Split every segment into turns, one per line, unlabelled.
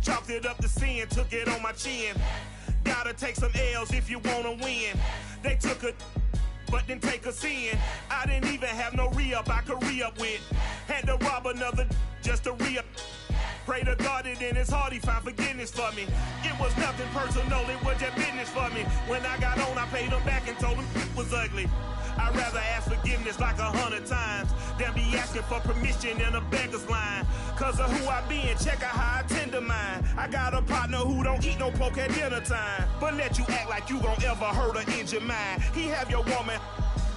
Chalked it up to sin, took it on my chin. Gotta take some L's if you wanna win. They took a but didn't take us in. I didn't even have no re-up I could re-up with. Had to rob another just to re-up. Pray to God that in his heart he found forgiveness for me. It was nothing personal, it was just business for me. When I got on, I paid him back and told him it was ugly. I'd rather ask forgiveness like 100 times than be asking for permission in a beggar's line. Cause of who I be and check out how I tend to mine. I got a partner who don't eat no pork at dinner time, but let you act like you gon' ever hurt or injure mine. He have your woman,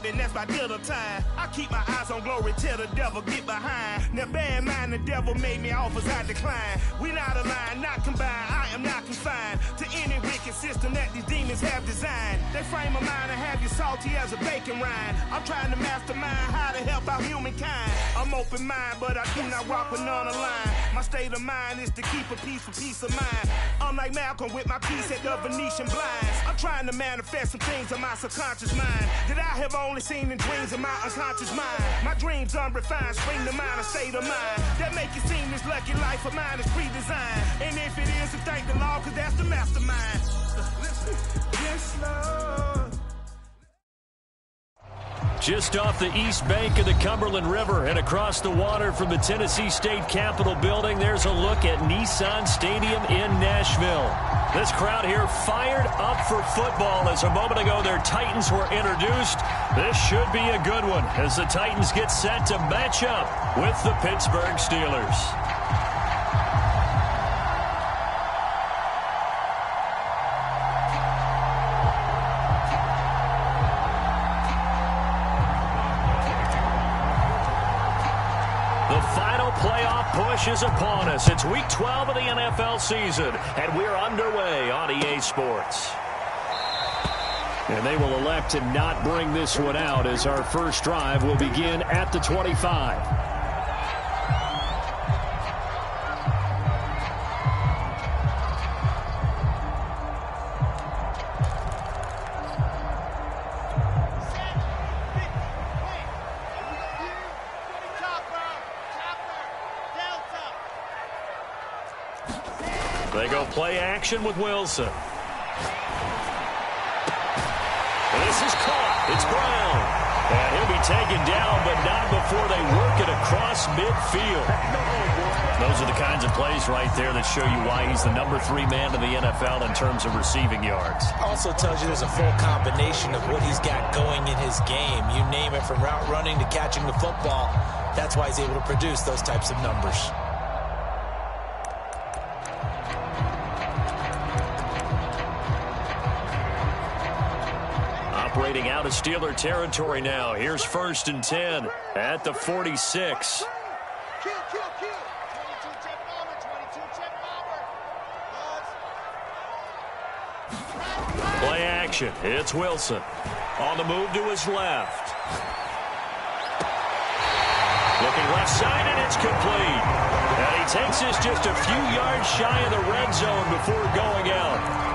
and that's my dinner time. I keep my eyes on glory till the devil get behind. Now bear in mind the devil made me offers I decline. We not aligned, not combined, I am not confined to any wicked system that these demons have designed. They frame a mind and have you salty as a bacon rind. I'm trying to mastermind how to help out humankind. I'm open mind, but I do not rock with none aligned. My state of mind is to keep a peaceful peace of mind. Unlike Malcolm with my peace at the Venetian blinds. I'm trying to manifest some things in my subconscious mind that I have only seen in dreams in my unconscious mind. My dreams unrefined, spring to mind, a state of mind that make it seem this lucky life of mine is pre-designed. And if it is, then thank the Lord, cause that's the mastermind. Yes, Lord.
Just off the east bank of the Cumberland River and across the water from the Tennessee State Capitol building, there's a look at Nissan Stadium in Nashville. This crowd here fired up for football as a moment ago their Titans were introduced. This should be a good one as the Titans get set to match up with the Pittsburgh Steelers. Push is upon us. It's week 12 of the NFL season, and we're underway on EA Sports. And they will elect to not bring this one out as our first drive will begin at the 25. They go play action with Wilson. This is caught. It's Brown. And he'll be taken down, but not before they work it across midfield. Those are the kinds of plays right there that show you why he's the number 3 man in the NFL in terms of receiving yards.
Also tells you there's a full combination of what he's got going in his game. You name it, from route running to catching the football. That's why he's able to produce those types of numbers.
Operating out of Steeler territory now. Here's 1st and 10 at the 46. Play action. It's Wilson. On the move to his left. Looking left side, and it's complete. And he takes this just a few yards shy of the red zone before going out.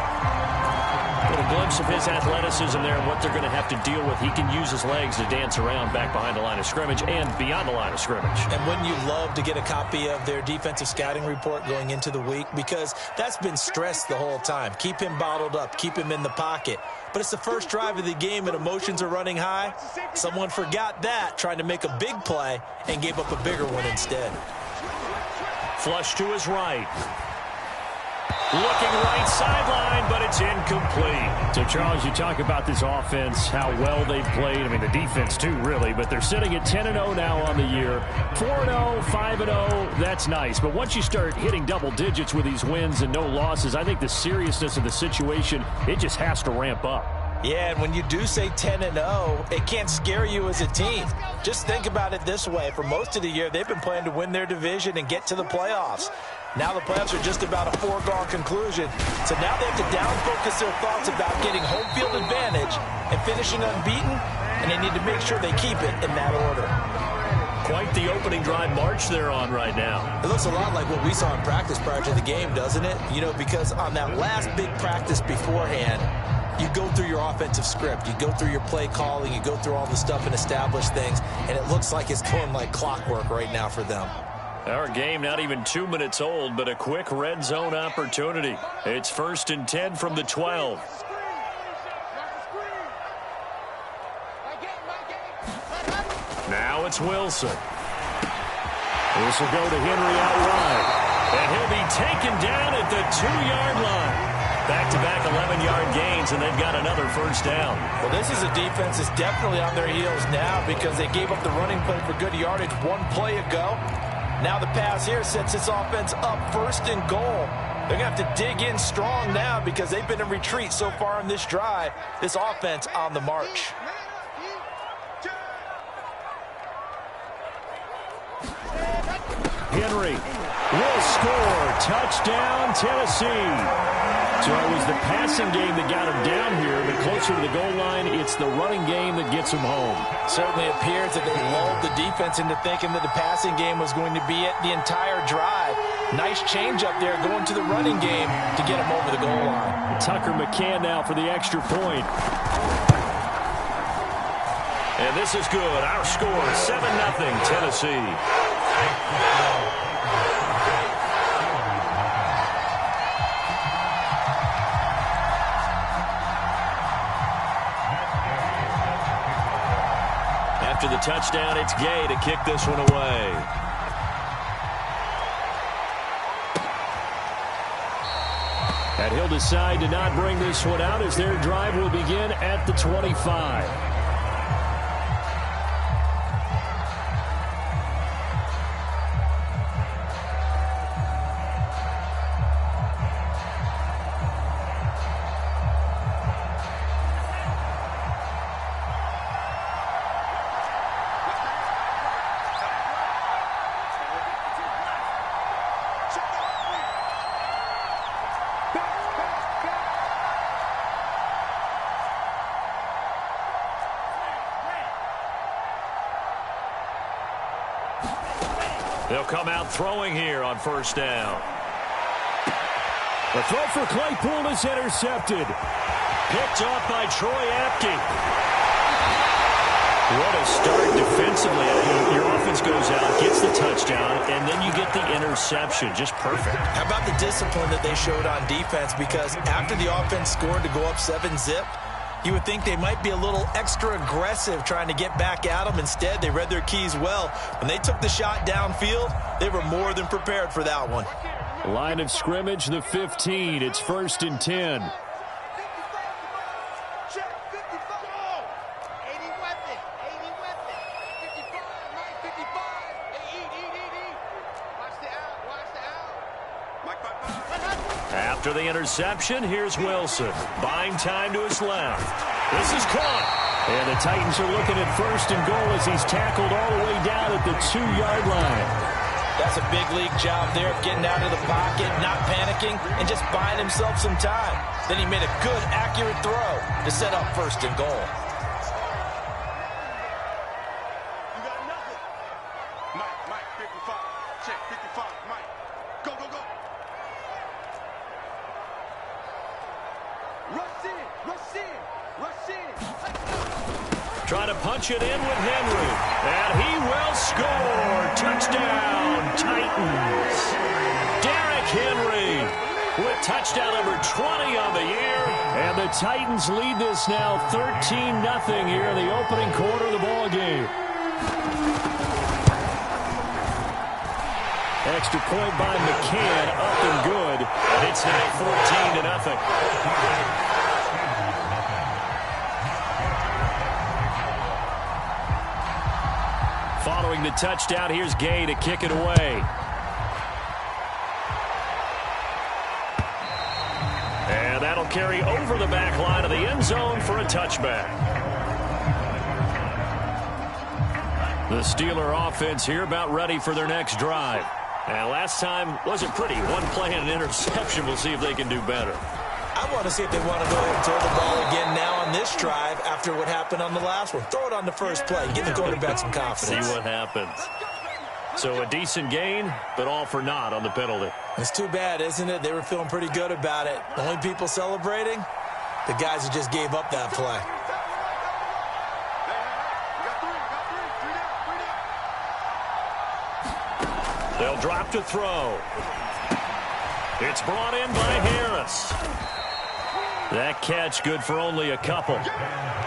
A little glimpse of his athleticism there and what they're going to have to deal with. He can use his legs to dance around back behind the line of scrimmage and beyond the line of scrimmage.
And wouldn't you love to get a copy of their defensive scouting report going into the week? Because that's been stressed the whole time. Keep him bottled up. Keep him in the pocket. But it's the first drive of the game and emotions are running high. Someone forgot that, trying to make a big play, and gave up a bigger one instead.
Flush to his right. Looking right sideline, but it's incomplete.
So, Charles, you talk about this offense, how well they've played. I mean, the defense, too, really. But they're sitting at 10-0 now on the year. 4-0, 5-0, that's nice. But once you start hitting double digits with these wins and no losses, I think the seriousness of the situation, it just has to ramp up.
Yeah, and when you do say 10-0, it can't scare you as a team. Just think about it this way. For most of the year, they've been playing to win their division and get to the playoffs. Now the playoffs are just about a foregone conclusion. So now they have to down-focus their thoughts about getting home field advantage and finishing unbeaten, and they need to make sure they keep it in that order.
Quite the opening drive march they're on right now.
It looks a lot like what we saw in practice prior to the game, doesn't it? You know, because on that last big practice beforehand, you go through your offensive script, you go through your play calling, you go through all the stuff and establish things, and it looks like it's going like clockwork right now for them.
Our game not even 2 minutes old, but a quick red zone opportunity. It's 1st and 10 from the 12. Now it's Wilson. This will go to Henry out wide. And he'll be taken down at the 2-yard line. Back-to-back 11-yard gains, and they've got another first down.
Well, this is a defense that's definitely on their heels now because they gave up the running play for good yardage one play ago. Now the pass here sets this offense up 1st and goal. They're going to have to dig in strong now because they've been in retreat so far in this drive. This offense on the march.
Henry will score. Touchdown, Tennessee. So it was the passing game that got him down here, but closer to the goal line, it's the running game that gets him home.
Certainly appears that they lulled the defense into thinking that the passing game was going to be it the entire drive. Nice change up there going to the running game to get him over the goal line.
Tucker McCann now for the extra point. And this is good. Our score, 7-0 Tennessee. After the touchdown, it's Gay to kick this one away. And he'll decide to not bring this one out as their drive will begin at the 25. They'll come out throwing here on 1st down. The throw for Claypool is intercepted. Picked off by Troy Apke. What a start defensively. Your offense goes out, gets the touchdown, and then you get the interception. Just perfect.
How about the discipline that they showed on defense? Because after the offense scored to go up 7-zip, you would think they might be a little extra aggressive trying to get back at them. Instead, they read their keys well. When they took the shot downfield, they were more than prepared for that one.
Line of scrimmage, the 15. It's 1st and 10. After the interception, here's Wilson. Buying time to his left. This is caught. And the Titans are looking at 1st and goal as he's tackled all the way down at the 2-yard line.
That's a big league job there of getting out of the pocket, not panicking, and just buying himself some time. Then he made a good, accurate throw to set up 1st and goal.
Mike, 55. Check, 55. Mike, go. Rush in.
Trying to punch it in with Henry. And he will score. Touchdown, Titans. Derrick Henry with touchdown number 20 on the year. And the Titans lead this now 13-0 here in the opening quarter of the ball game. Extra point by McCann, up and good. And it's now 14-0. Following the touchdown, here's Gay to kick it away. And that'll carry over the back line of the end zone for a touchback. The Steeler offense here about ready for their next drive. And last time wasn't pretty. One play and an interception. We'll see if they can do better.
I want to see if they want to go ahead and throw the ball again now on this drive after what happened on the last one. Throw it on the first play. Give the quarterback some confidence.
See what happens. So a decent gain, but all for naught on the penalty.
It's too bad, isn't it? They were feeling pretty good about it. The only people celebrating, the guys who just gave up that play.
They'll drop to throw. It's brought in by Harris. That catch good for only a couple.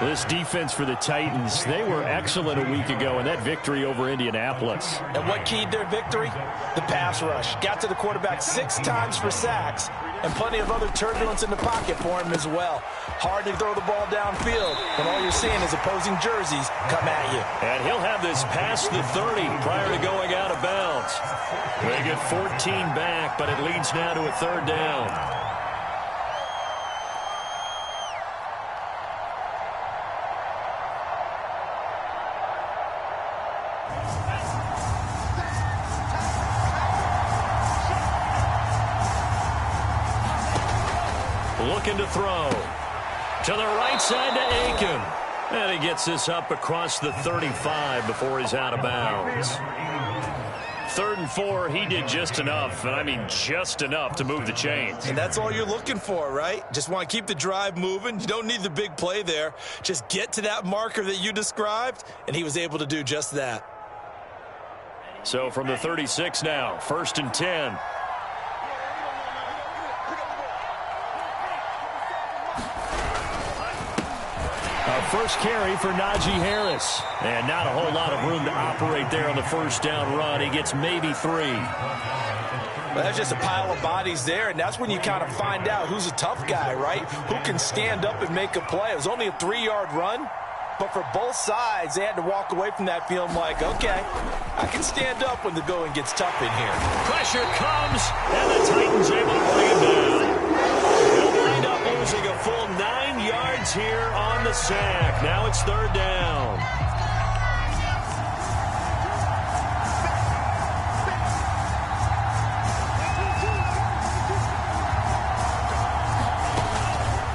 This defense for the Titans, they were excellent a week ago in that victory over Indianapolis.
And what keyed their victory? The pass rush. Got to the quarterback 6 times for sacks, and plenty of other turbulence in the pocket for him as well. Hard to throw the ball downfield when all you're seeing is opposing jerseys come at you.
And he'll have this past the 30 prior to going out of bounds. They get 14 back, but it leads now to a 3rd down. Looking to throw. To the right side to Aiken. And he gets this up across the 35 before he's out of bounds. 3rd and 4, he did just enough, and I mean just enough to move the chains.
And that's all you're looking for, right? Just want to keep the drive moving. You don't need the big play there. Just get to that marker that you described, and he was able to do just that.
So from the 36 now, 1st and 10.
First carry for Najee Harris.
And not a whole lot of room to operate there on the 1st down run. He gets maybe 3.
Well, that's just a pile of bodies there, and that's when you kind of find out who's a tough guy, right? Who can stand up and make a play. It was only a 3-yard run, but for both sides, they had to walk away from that feeling like, okay, I can stand up when the going gets tough in here.
Pressure comes, and the Titans able to bring him down. They'll wind up losing a full 9 yards here on the sack. Now it's 3rd down.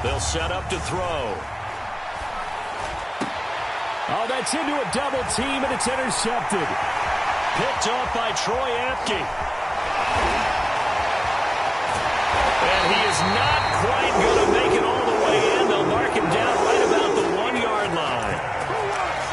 They'll set up to throw.
Oh, that's into a double team, and it's intercepted.
Picked off by Troy Apke. And he is not quite going to make it all the way in. They'll mark him down right about the 1-yard line.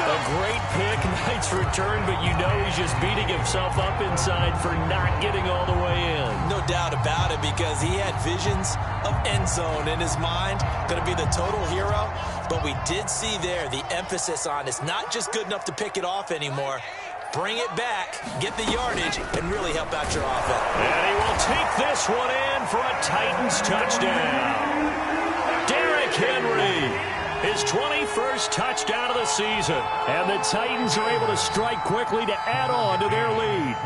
A great pick, nice return, but you know he's just beating himself up inside for not getting all the way in.
No doubt about it, because he had visions of end zone in his mind. Going to be the total hero. But we did see there the emphasis on it's not just good enough to pick it off anymore. Bring it back, get the yardage, and really help out your offense.
And he will take this one in for a Titans touchdown. Derrick Henry, his 21st touchdown of the season.
And the Titans are able to strike quickly to add on to their lead.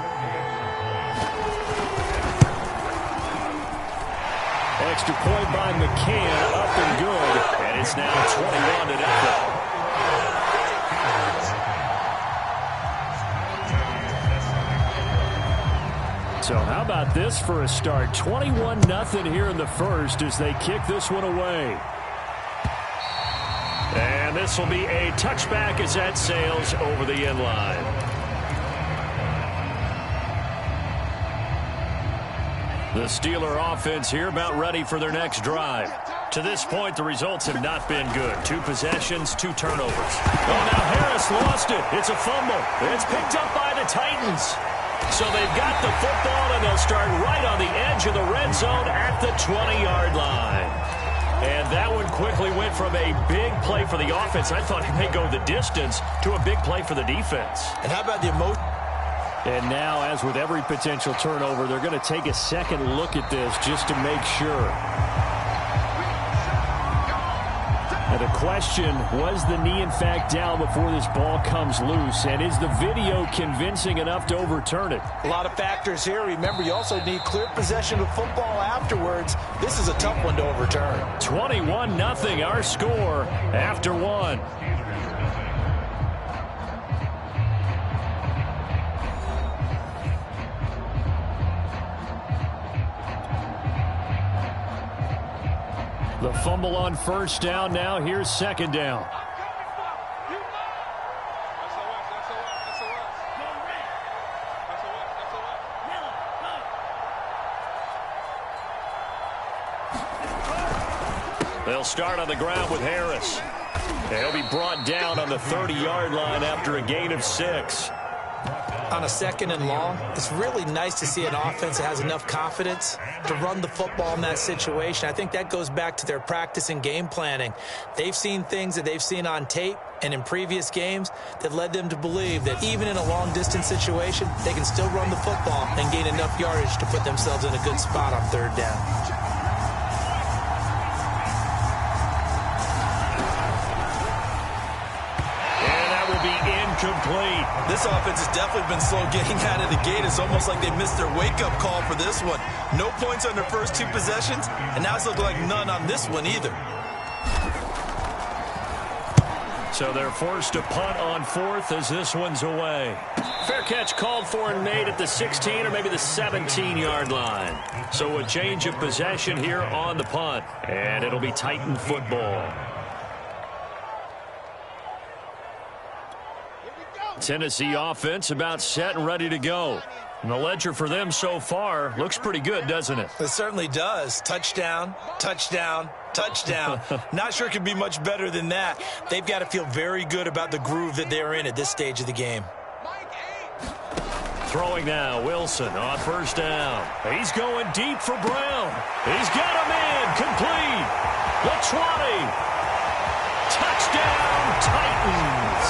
Extra point by McCann, up and good.
And it's now 21-0.
So how about this for a start? 21-0 here in the first as they kick this one away.
And this will be a touchback as that sails over the end line. The Steeler offense here about ready for their next drive. To this point, the results have not been good. 2 possessions, 2 turnovers. Oh, now Harris lost it. It's a fumble. It's picked up by the Titans. So they've got the football, and they'll start right on the edge of the red zone at the 20-yard line. And that one quickly went from a big play for the offense, I thought it may go the distance, to a big play for the defense.
And how about the emotion?
And now, as with every potential turnover, they're going to take a second look at this just to make sure. And the question, was the knee in fact down before this ball comes loose? And is the video convincing enough to overturn it?
A lot of factors here. Remember, you also need clear possession of football afterwards. This is a tough one to overturn.
21-0 our score after 1. The fumble on 1st down. Now here's 2nd down. They'll start on the ground with Harris. He'll be brought down on the 30-yard line after a gain of 6.
On a 2nd and long, it's really nice to see an offense that has enough confidence to run the football in that situation. I think that goes back to their practice and game planning. They've seen things that they've seen on tape and in previous games that led them to believe that even in a long-distance situation, they can still run the football and gain enough yardage to put themselves in a good spot on 3rd down.
Complete.
This offense has definitely been slow getting out of the gate. It's almost like they missed their wake-up call for this one. No points on their first 2 possessions, and now it's looking like none on this one either.
So they're forced to punt on 4th as this one's away. Fair catch called for and made at the 16 or maybe the 17-yard line. So a change of possession here on the punt, and it'll be Titan football. Tennessee offense about set and ready to go. And the ledger for them so far looks pretty good, doesn't it?
It certainly does. Touchdown, touchdown, touchdown. Not sure it could be much better than that. They've got to feel very good about the groove that they're in at this stage of the game.
Throwing now, Wilson on 1st down. He's going deep for Brown. He's got him in, complete. The 20. Touchdown, Titans.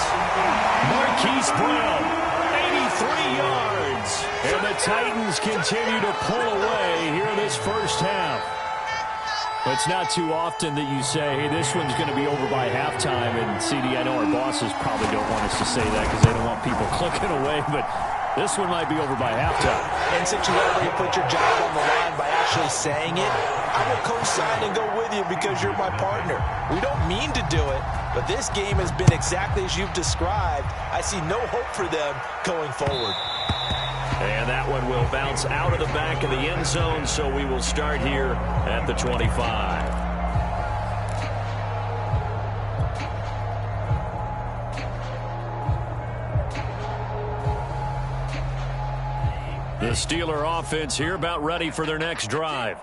Marquise Brown, 83 yards. And the Titans continue to pull away here in this first half. It's not too often that you say, hey, this one's going to be over by halftime. And, CD, I know our bosses probably don't want us to say that because they don't want people clicking away. But this one might be over by halftime.
And since you already put your job on the line by actually saying it, I will co-sign and go with you because you're my partner. We don't mean to do it, but this game has been exactly as you've described. I see no hope for them going forward.
And that one will bounce out of the back of the end zone, so we will start here at the 25. The Steeler offense here about ready for their next drive.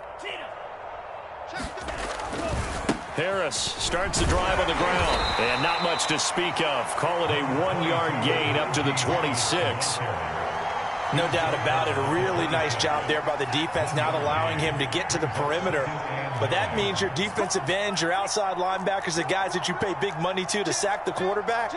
Harris starts the drive on the ground. And not much to speak of. Call it a 1-yard gain up to the 26.
No doubt about it. A really nice job there by the defense, not allowing him to get to the perimeter. But that means your defensive ends, your outside linebackers, the guys that you pay big money to sack the quarterback,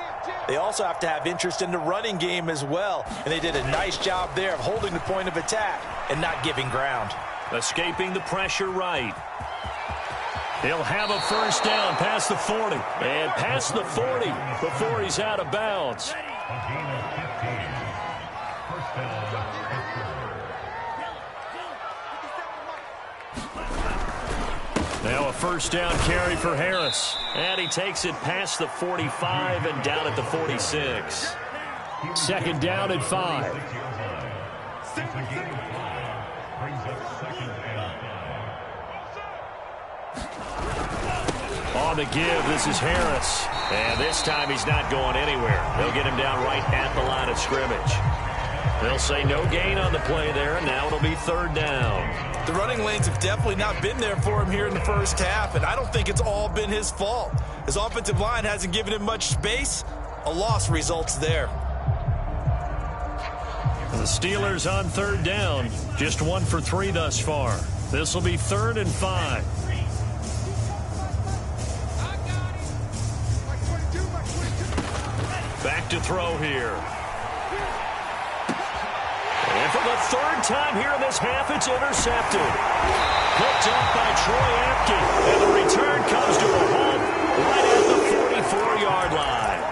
they also have to have interest in the running game as well. And they did a nice job there of holding the point of attack and not giving ground.
Escaping the pressure right. He'll have a first down past the 40. And past the 40 before he's out of bounds. Now a first down carry for Harris. And he takes it past the 45 and down at the 46. 2nd down and 5. On the give, this is Harris. And this time he's not going anywhere. They'll get him down right at the line of scrimmage. They'll say no gain on the play there, and now it'll be 3rd down.
The running lanes have definitely not been there for him here in the first half, and I don't think it's all been his fault. His offensive line hasn't given him much space. A loss results there.
The Steelers on 3rd down. Just 1 for 3 thus far. This will be 3rd and 5. Back to throw here. And for the 3rd time here in this half, it's intercepted. Picked up by Troy Apke. And the return comes to a halt right at the 44-yard line.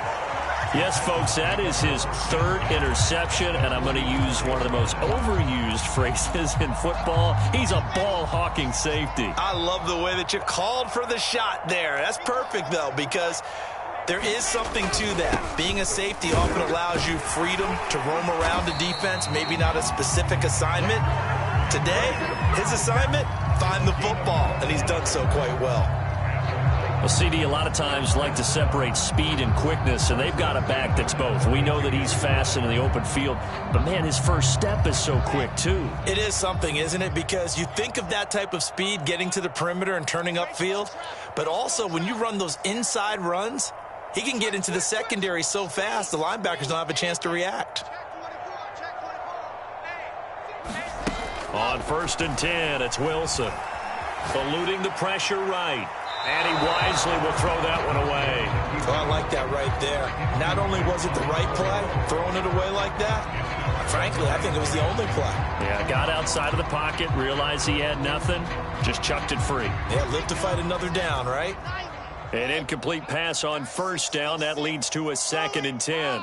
Yes, folks, that is his 3rd interception, and I'm going to use one of the most overused phrases in football. He's a ball-hawking safety.
I love the way that you called for the shot there. That's perfect, though, because there is something to that. Being a safety often allows you freedom to roam around the defense, maybe not a specific assignment. Today, his assignment, find the football, and he's done so quite well.
Well, CD, a lot of times like to separate speed and quickness, and they've got a back that's both. We know that he's fast in the open field, but, man, his first step is so quick, too.
It is something, isn't it? Because you think of that type of speed getting to the perimeter and turning upfield, but also when you run those inside runs, he can get into the secondary so fast the linebackers don't have a chance to react.
On 1st and 10, it's Wilson. Eluding the pressure right. And he wisely will throw that one away.
Oh, I like that right there. Not only was it the right play, throwing it away like that, frankly, I think it was the only play.
Yeah, got outside of the pocket, realized he had nothing, just chucked it free.
Yeah, live to fight another down, right?
An incomplete pass on 1st down. That leads to a 2nd and 10.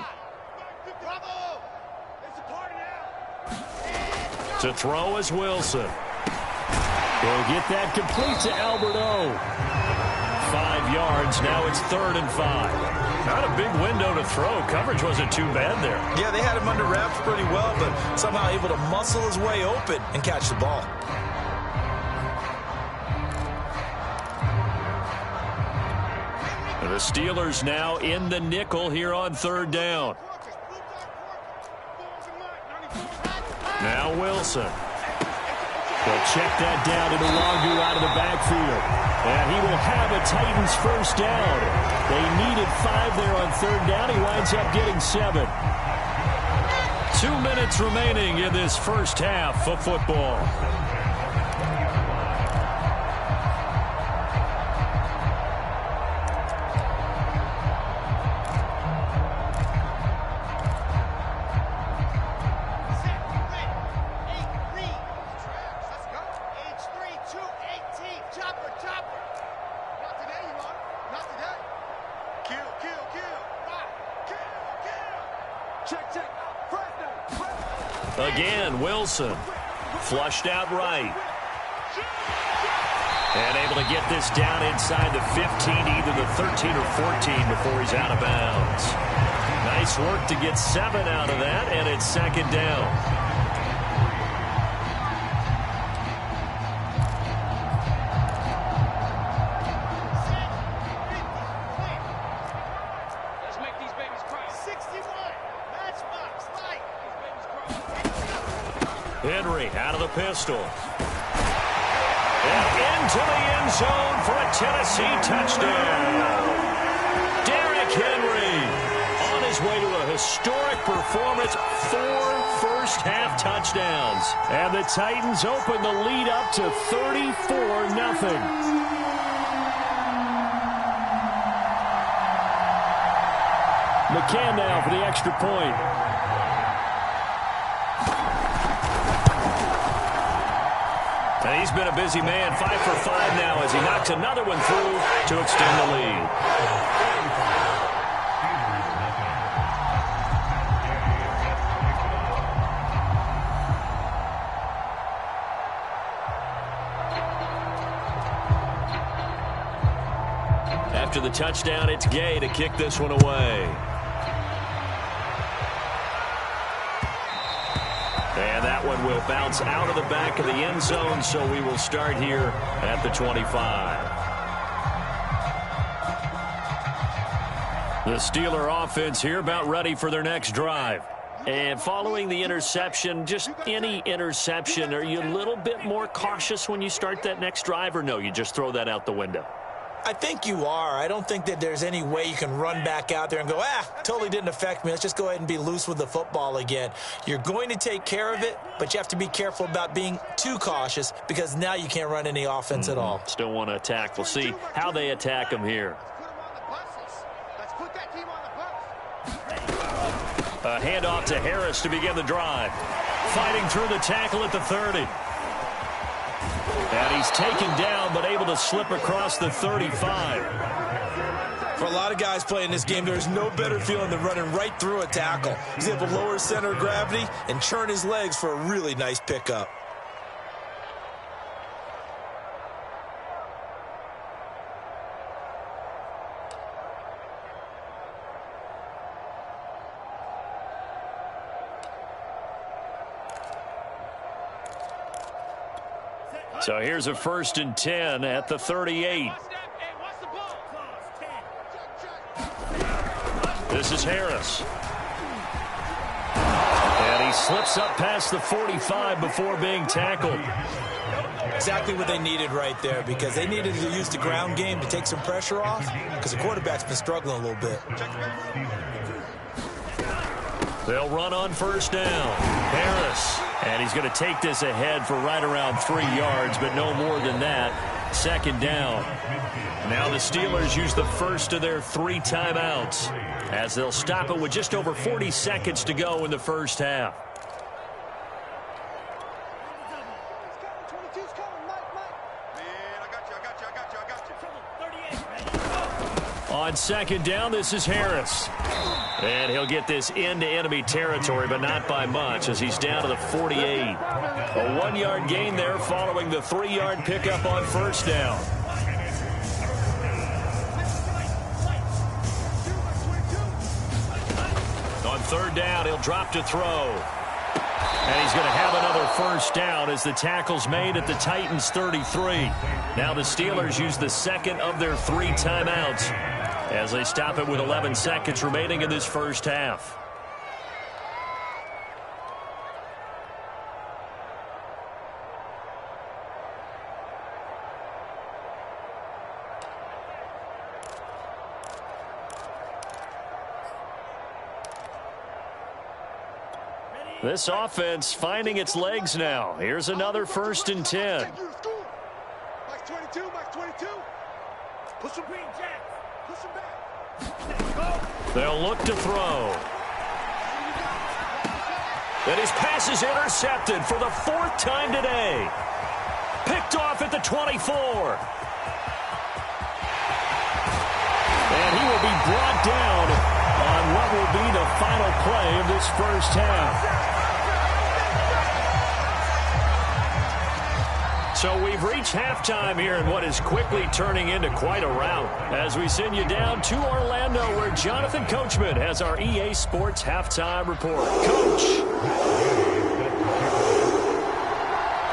To throw is Wilson.
He'll get that complete to Alberto.
5 yards. Now it's 3rd and 5. Not a big window to throw. Coverage wasn't too bad there.
Yeah, they had him under wraps pretty well, but somehow able to muscle his way open and catch the ball.
The Steelers now in the nickel here on 3rd down. Now Wilson. They'll check that down to Longu out of the backfield. And he will have a Titans 1st down. They needed 5 there on 3rd down. He winds up getting 7. 2 minutes remaining in this first half of football. Again, Wilson. Flushed out right. And able to get this down inside the 15, either the 13 or 14 before he's out of bounds. Nice work to get 7 out of that, and it's 2nd down. Henry out of the pistol. And into the end zone for a Tennessee touchdown. Derrick Henry on his way to a historic performance. 4 first-half touchdowns.
And the Titans open the lead up to 34-0. McCann now for the extra point.
And he's been a busy man. 5 for 5 now as he knocks another one through to extend the lead. After the touchdown, it's Gay to kick this one away. And that one will bounce out of the back of the end zone, so we will start here at the 25. The Steeler offense here about ready for their next drive. And following the interception, just any interception, are you a little bit more cautious when you start that next drive, or no, you just throw that out the window?
I think you are. I don't think that there's any way you can run back out there and go, totally didn't affect me. Let's just go ahead and be loose with the football again. You're going to take care of it, but you have to be careful about being too cautious because now you can't run any offense at all.
Still want to attack. We'll see how they attack them here. A handoff to Harris to begin the drive. Fighting through the tackle at the 30. And he's taken down, but able to slip across the 35.
For a lot of guys playing this game, there's no better feeling than running right through a tackle. He's able to lower his center of gravity and churn his legs for a really nice pickup.
So here's a 1st and 10 at the 38. This is Harris. And he slips up past the 45 before being tackled.
Exactly what they needed right there, because they needed to use the ground game to take some pressure off, because the quarterback's been struggling a little bit.
They'll run on 1st down. Harris. And he's going to take this ahead for right around 3 yards, but no more than that. Second down. Now the Steelers use the first of their 3 timeouts as they'll stop it with just over 40 seconds to go in the first half. On second down, this is Harris. And he'll get this into enemy territory, but not by much as he's down to the 48. A 1-yard gain there following the 3-yard pickup on first down. On third down, he'll drop to throw. And he's going to have another first down as the tackle's made at the Titans' 33. Now the Steelers use the second of their 3 timeouts as they stop it with 11 seconds remaining in this first half. This offense finding its legs now. Here's another 1st and 10.
Push him green, Jack. Push him back.
They'll look to throw. And his pass is intercepted for the 4th time today. Picked off at the 24. And he will be brought down on what will be the final play of this first half. So we've reached halftime here in what is quickly turning into quite a rout as we send you down to Orlando where Jonathan Coachman has our EA Sports Halftime Report. Coach.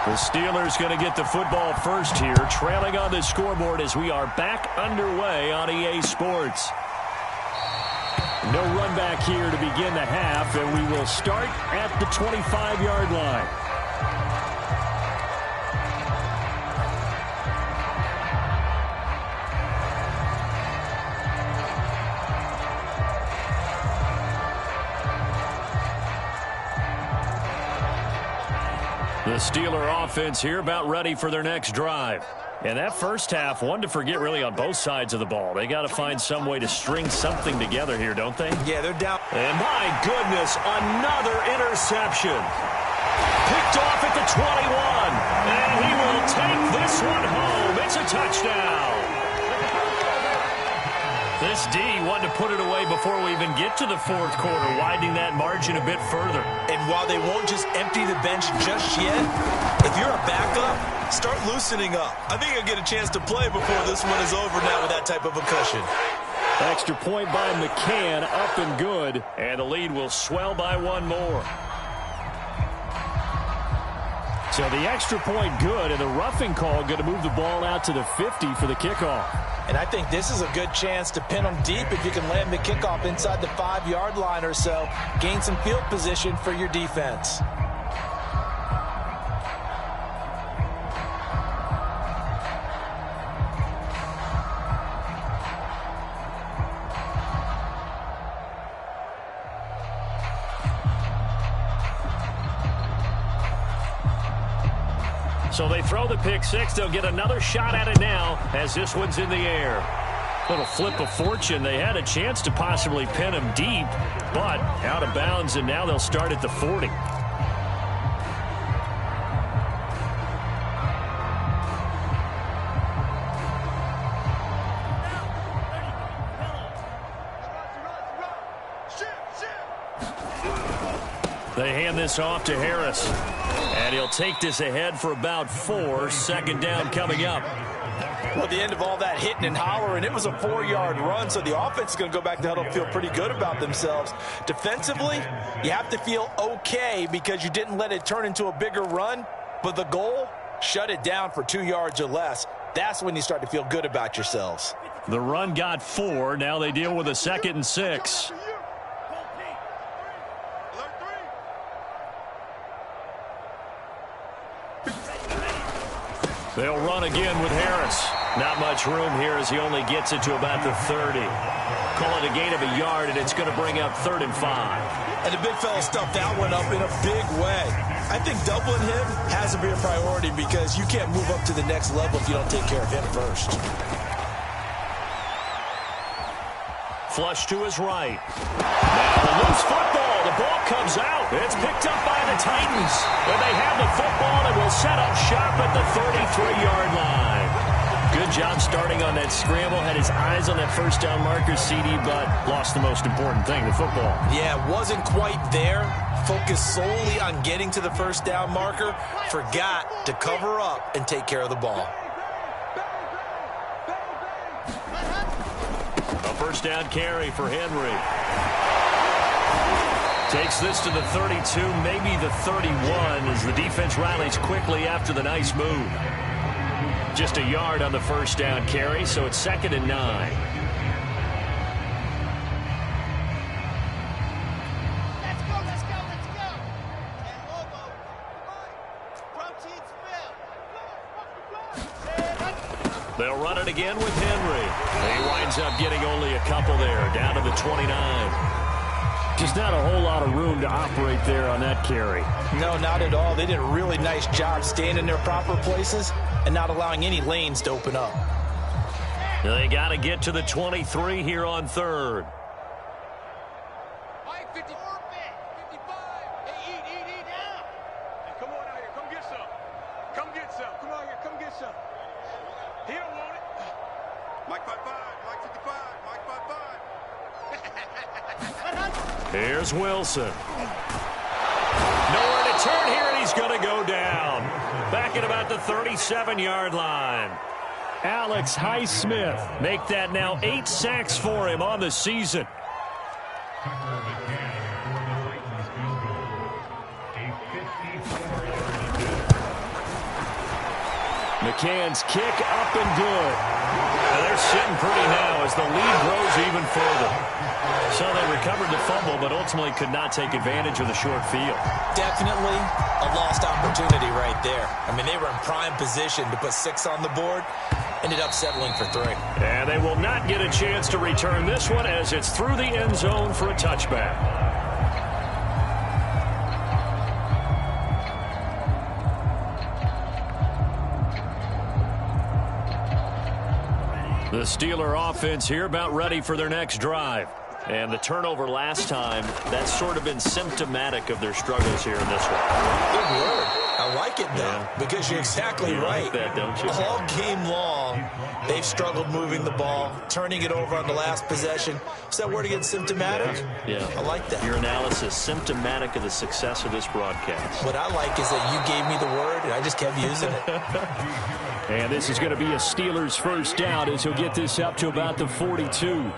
The Steelers going to get the football first here, trailing on the scoreboard as we are back underway on EA Sports. No run back here to begin the half, and we will start at the 25-yard line. The Steeler offense here about ready for their next drive. And that first half, one to forget really on both sides of the ball. They got to find some way to string something together here, don't they?
Yeah, they're down.
And my goodness, another interception. Picked off at the 21. And he will take this one home. It's a touchdown. This D wanted to put it away before we even get to the 4th quarter, widening that margin a bit further.
And while they won't just empty the bench just yet, if you're a backup, start loosening up. I think you'll get a chance to play before this one is over now with that type of a cushion.
Extra point by McCann, up and good, and the lead will swell by 1 more. So the extra point good, and the roughing call going to move the ball out to the 50 for the kickoff.
And I think this is a good chance to pin them deep if you can land the kickoff inside the 5-yard line or so. Gain some field position for your defense.
So they throw the pick 6. They'll get another shot at it now as this one's in the air. Little flip of fortune. They had a chance to possibly pin him deep, but out of bounds, and now they'll start at the 40. They hand this off to Harris. And he'll take this ahead for about 4. Second down coming up.
Well, at the end of all that hitting and hollering, it was a 4-yard run, so the offense is going to go back to huddle and feel pretty good about themselves. Defensively, you have to feel okay because you didn't let it turn into a bigger run, but the goal, shut it down for 2 yards or less. That's when you start to feel good about yourselves.
The run got 4. Now they deal with a 2nd and 6. They'll run again with Harris. Not much room here as he only gets it to about the 30. Call it a gain of a yard, and it's going to bring up 3rd and 5.
And the big fella stuffed that one up in a big way. I think doubling him has to be a priority because you can't move up to the next level if you don't take care of him first.
Flush to his right. Now a loose football. The ball comes out. It's picked up by the Titans. And they have the football and will set up shop at the 33-yard line. Good job starting on that scramble. Had his eyes on that first down marker, CD, but lost the most important thing, the football.
Yeah, wasn't quite there. Focused solely on getting to the first down marker. Forgot to cover up and take care of the ball.
A first down carry for Henry. Takes this to the 32, maybe the 31, as the defense rallies quickly after the nice move. Just a yard on the first down carry, so it's 2nd and 9. They'll run it again with Henry. He winds up getting only a couple there, down to the 29.
Just not a whole lot of room to operate there on that carry.
No, not at all. They did a really nice job staying in their proper places and not allowing any lanes to open up.
They got to get to the 23 here on 3rd.
Mike, 54, 55. Hey, eat now. Hey, come on out here. Come get some. Come get some. Come on here. Come get some. He don't want it. Mike 55. Mike 55. Mike 55.
Here's Wilson. Nowhere to turn here, and he's going to go down. Back at about the 37-yard line.
Alex Highsmith.
Make that now 8 sacks for him on the season.
McCann's kick up and good.
Now they're sitting pretty now as the lead grows even further. So they recovered the fumble, but ultimately could not take advantage of the short field.
Definitely a lost opportunity right there. I mean, they were in prime position to put 6 on the board. Ended up settling for 3.
And they will not get a chance to return this one as it's through the end zone for a touchback. The Steeler offense here about ready for their next drive. And the turnover last time, that's sort of been symptomatic of their struggles here in this one.
Good word. I like it, though, because you're exactly right.
Like that, don't you?
All game long, they've struggled moving the ball, turning it over on the last possession. Is that word again, symptomatic?
Yeah.
I like that.
Your analysis, symptomatic of the success of this broadcast.
What I like is that you gave me the word, and I just kept using it.
And this is going to be a Steelers first down as he'll get this up to about the 42.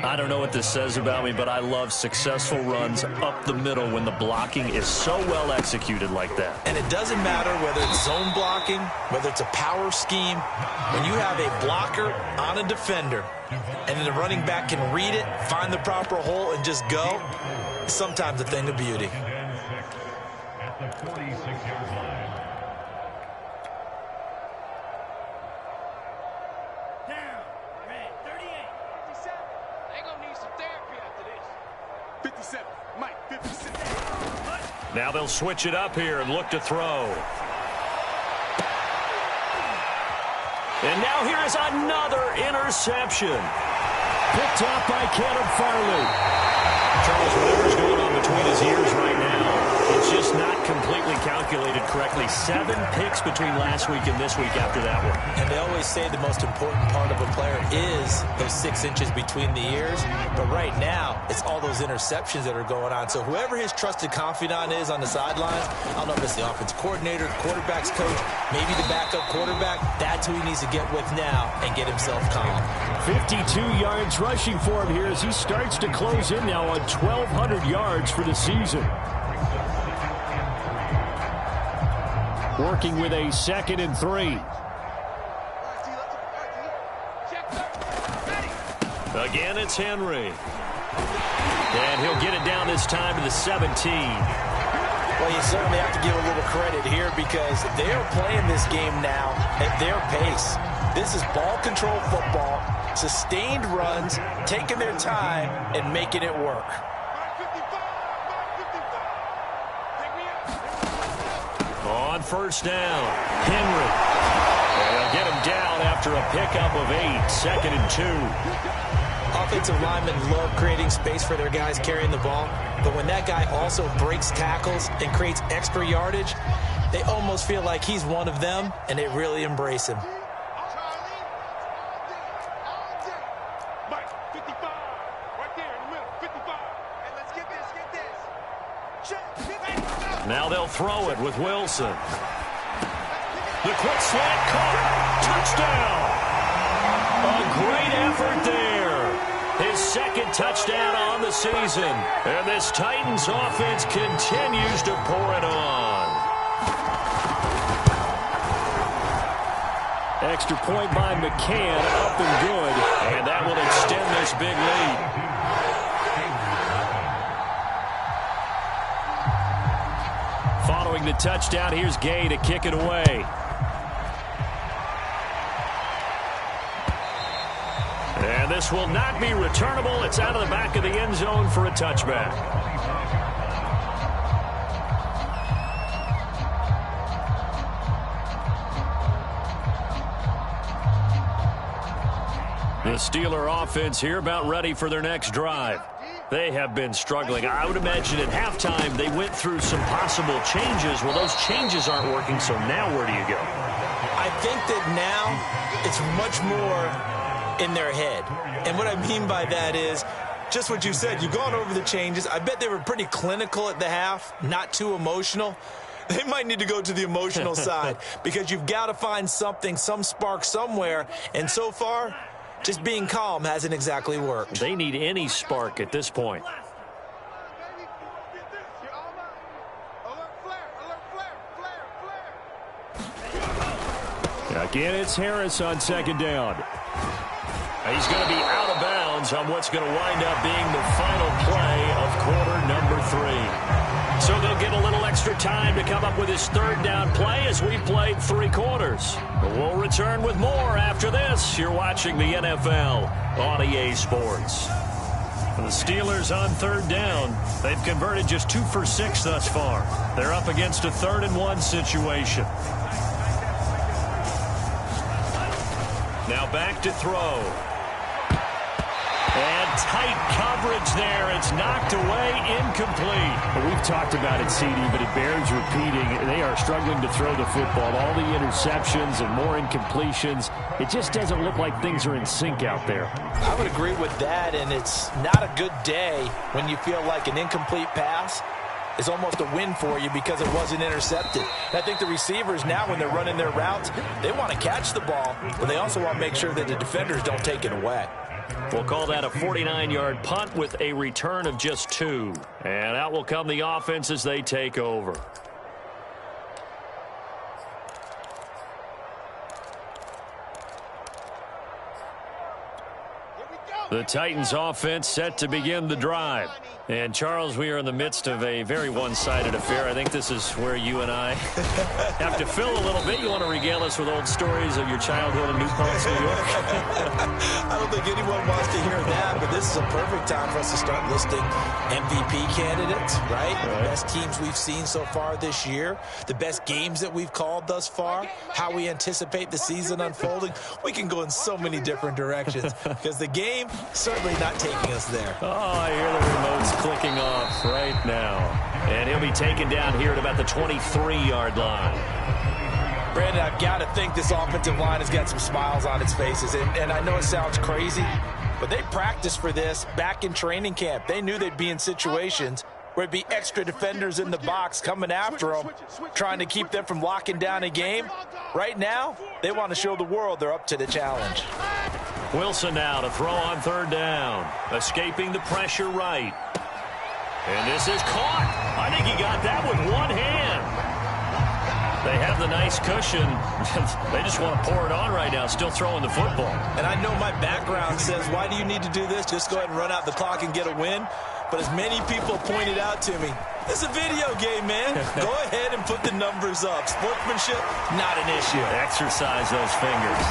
I don't know what this says about me, but I love successful runs up the middle when the blocking is so well executed like that.
And it doesn't matter whether it's zone blocking, whether it's a power scheme. When you have a blocker on a defender and then the running back can read it, find the proper hole, and just go, it's sometimes a thing of beauty.
At the 46-yard line.
Now they'll switch it up here and look to throw. And now here is another interception.
Picked up by Caleb Farley.
Charles, whatever's going on between his ears right now, it's just not completely calculated correctly. 7 picks between last week and this week after that one.
And they always say the most important part of a player is those 6 inches between the ears. But right now, it's all those interceptions that are going on. So whoever his trusted confidant is on the sidelines, I don't know if it's the offense coordinator, the quarterback's coach, maybe the backup quarterback, that's who he needs to get with now and get himself calm.
52 yards rushing for him here as he starts to close in now on 1,200 yards for the season. Working with a 2nd and 3.
Again, it's Henry. And he'll get it down this time to the 17.
Well, you certainly have to give a little credit here because they're playing this game now at their pace. This is ball control football, sustained runs, taking their time, and making it work.
On first down, Henry. And they'll get him down after a pickup of 8, 2nd and 2.
Offensive linemen love creating space for their guys carrying the ball, but when that guy also breaks tackles and creates extra yardage, they almost feel like he's one of them, and they really embrace him.
Now they'll throw it with Wilson. The quick slant caught. Touchdown. A great effort there. His second touchdown on the season. And this Titans offense continues to pour it on.
Extra point by McCann, up and good.
And that will extend this big lead. Following the touchdown, here's Gay to kick it away. And this will not be returnable. It's out of the back of the end zone for a touchback. The Steeler offense here about ready for their next drive. They have been struggling. I would imagine at halftime they went through some possible changes. Well, those changes aren't working, so now where do you go?
I think that now it's much more in their head. And what I mean by that is just what you said. You've gone over the changes. I bet they were pretty clinical at the half, not too emotional. They might need to go to the emotional side because you've got to find something, some spark somewhere. And so far, just being calm hasn't exactly worked.
They need any spark at this point.
Again, it's Harris on second down.
He's going to be out of bounds on what's going to wind up being the final play of quarter number 3. So they'll get a little extra time to come up with his third down play as we played 3 quarters. But we'll return with more after this. You're watching the NFL on EA Sports. The Steelers on third down. They've converted just 2 for 6 thus far. They're up against a 3rd and 1 situation. Now back to throw. And tight coverage there. It's knocked away, incomplete.
Well, we've talked about it, CD, but it bears repeating. They are struggling to throw the football. All the interceptions and more incompletions. It just doesn't look like things are in sync out there.
I would agree with that, and it's not a good day when you feel like an incomplete pass is almost a win for you because it wasn't intercepted. And I think the receivers now, when they're running their routes, they want to catch the ball, but they also want to make sure that the defenders don't take it away.
We'll call that a 49-yard punt with a return of just 2. And out will come the offense as they take over. The Titans offense set to begin the drive. And, Charles, we are in the midst of a very one-sided affair. I think this is where you and I have to fill a little bit. You want to regale us with old stories of your childhood in New Paltz, New York?
I don't think anyone wants to hear that, but this is a perfect time for us to start listing MVP candidates, right? The best teams we've seen so far this year, the best games that we've called thus far, how we anticipate the season unfolding. We can go in so many different directions because the game certainly not taking us there.
Oh, I hear the remotes clicking off right now. And he'll be taken down here at about the 23-yard line.
Brandon, I've got to think this offensive line has got some smiles on its faces. And I know it sounds crazy, but they practiced for this back in training camp. They knew they'd be in situations where it'd be extra defenders in the box coming after them, trying to keep them from locking down a game. Right now, they want to show the world they're up to the challenge.
Wilson now to throw on third down. Escaping the pressure right. And this is caught. I think he got that with one hand. They have the nice cushion. They just want to pour it on right now, still throwing the football.
And I know my background says, why do you need to do this? Just go ahead and run out the clock and get a win. But as many people pointed out to me, this is a video game, man. Go ahead and put the numbers up. Sportsmanship, not an issue.
Exercise those fingers.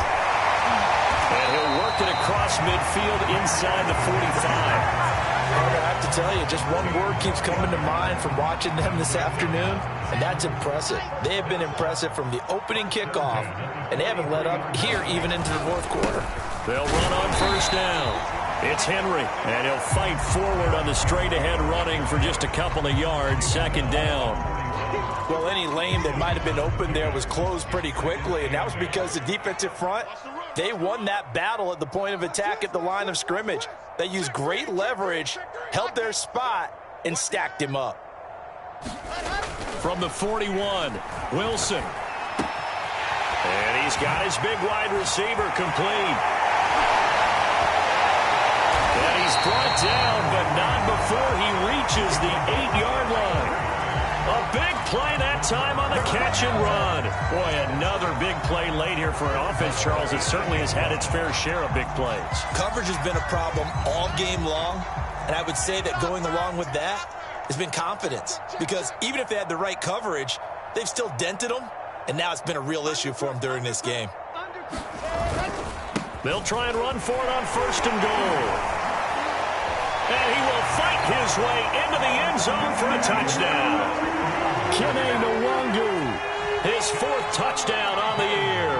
And he'll work working across midfield inside the 45.
I have to tell you, just one word keeps coming to mind from watching them this afternoon, and that's impressive. They have been impressive from the opening kickoff, and they haven't let up here even into the fourth quarter.
They'll run on first down. It's Henry, and he'll fight forward on the straight-ahead running for just a couple of yards, second down.
Well, any lane that might have been open there was closed pretty quickly, and that was because the defensive front, they won that battle at the point of attack at the line of scrimmage. They used great leverage, held their spot, and stacked him up.
From the 41, Wilson. And he's got his big wide receiver complete. And he's brought down, but not before he reaches the 8-yard line. A big play that time on the catch and run. Boy, another big play late here for an offense, Charles. It certainly has had its fair share of big plays.
Coverage has been a problem all game long, and I would say that going along with that has been confidence. Because even if they had the right coverage, they've still dented them, and now it's been a real issue for them during this game.
They'll try and run for it on first and goal. And he will fight his way into the end zone for a touchdown. Kene Nwangu, his fourth touchdown on the year.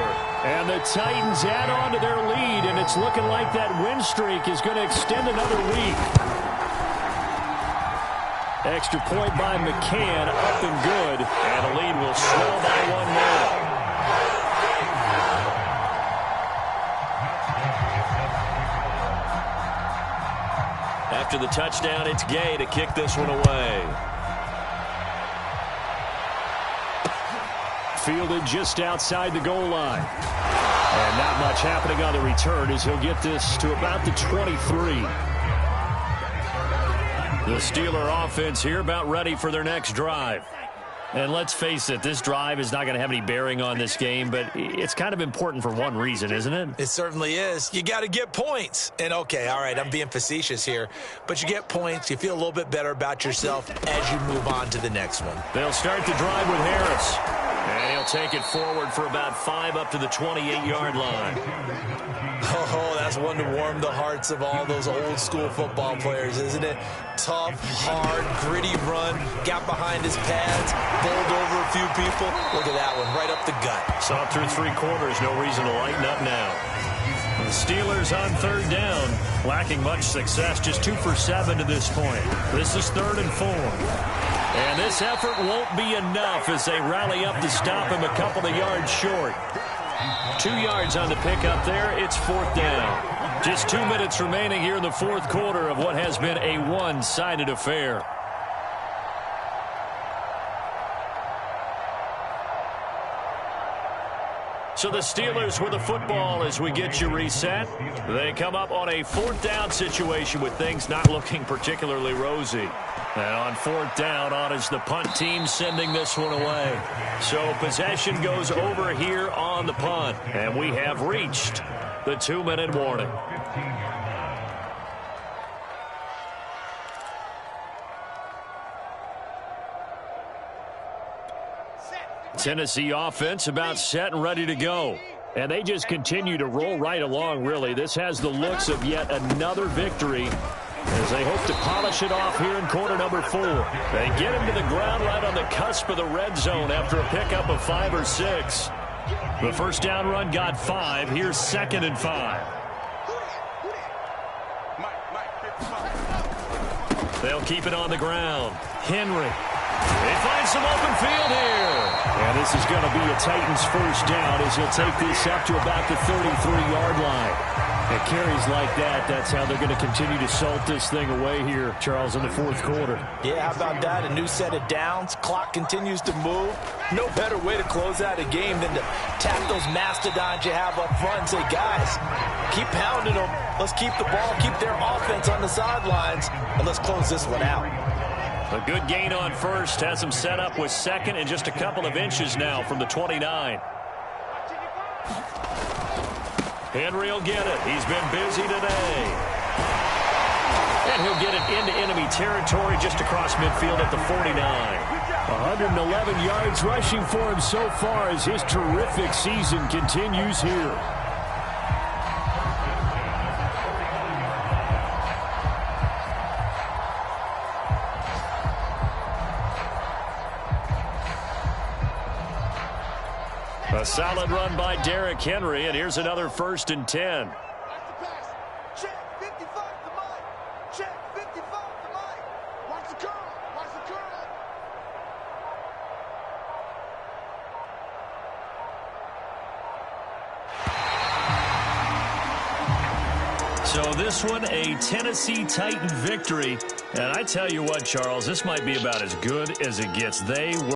And the Titans add on to their lead, and it's looking like that win streak is going to extend another week. Extra point by McCann, up and good. And the lead will slow by one more.
After the touchdown, it's Gay to kick this one away.
Fielded just outside the goal line. And not much happening on the return as he'll get this to about the 23.
The Steeler offense here about ready for their next drive. And let's face it, this drive is not going to have any bearing on this game, but it's kind of important for one reason, isn't it?
It certainly is. You got to get points. And, okay, all right, I'm being facetious here, but you get points, you feel a little bit better about yourself as you move on to the next one.
They'll start the drive with Harris. And he'll take it forward for about 5 up to the 28-yard line.
Oh, that's one to warm the hearts of all those old-school football players, isn't it? Tough, hard, gritty run, got behind his pads, bowled over a few people. Look at that one, right up the gut.
Saw through 3 quarters, no reason to lighten up now. The Steelers on third down, lacking much success, just 2 for 7 to this point. This is 3rd and 4. And this effort won't be enough as they rally up to stop him a couple of yards short. 2 yards on the pickup there. It's 4th down. Just 2 minutes remaining here in the fourth quarter of what has been a one-sided affair. So the Steelers with the football as we get you reset. They come up on a 4th down situation with things not looking particularly rosy. And on 4th down, on is the punt team sending this one away. So possession goes over here on the punt. And we have reached the 2-minute warning. Tennessee offense about set and ready to go.
And they just continue to roll right along, really. This has the looks of yet another victory as they hope to polish it off here in quarter number 4. They get him to the ground right on the cusp of the red zone after a pickup of 5 or 6. The first down run got 5. Here's 2nd and 5. They'll keep it on the ground. Henry. They find some open field here. And this is going to be a Titans first down as he'll take this up to about the 33-yard line. And carries like that, that's how they're going to continue to salt this thing away here, Charles, in the fourth quarter.
Yeah, how about that? A new set of downs. Clock continues to move. No better way to close out a game than to tap those mastodons you have up front and say, guys, keep pounding them. Let's keep the ball, keep their offense on the sidelines, and let's close this one out.
A good gain on first has him set up with 2nd and just a couple of inches now from the 29. Henry will get it. He's been busy today. And he'll get it into enemy territory just across midfield at the 49.
111 yards rushing for him so far as his terrific season continues here.
A solid run by Derrick Henry, and here's another 1st and 10.
Check 55 to Mike. Check 55 to Mike. Watch the curl. Watch the curl.
So this one, a Tennessee Titan victory. And I tell you what, Charles, this might be about as good as it gets. They were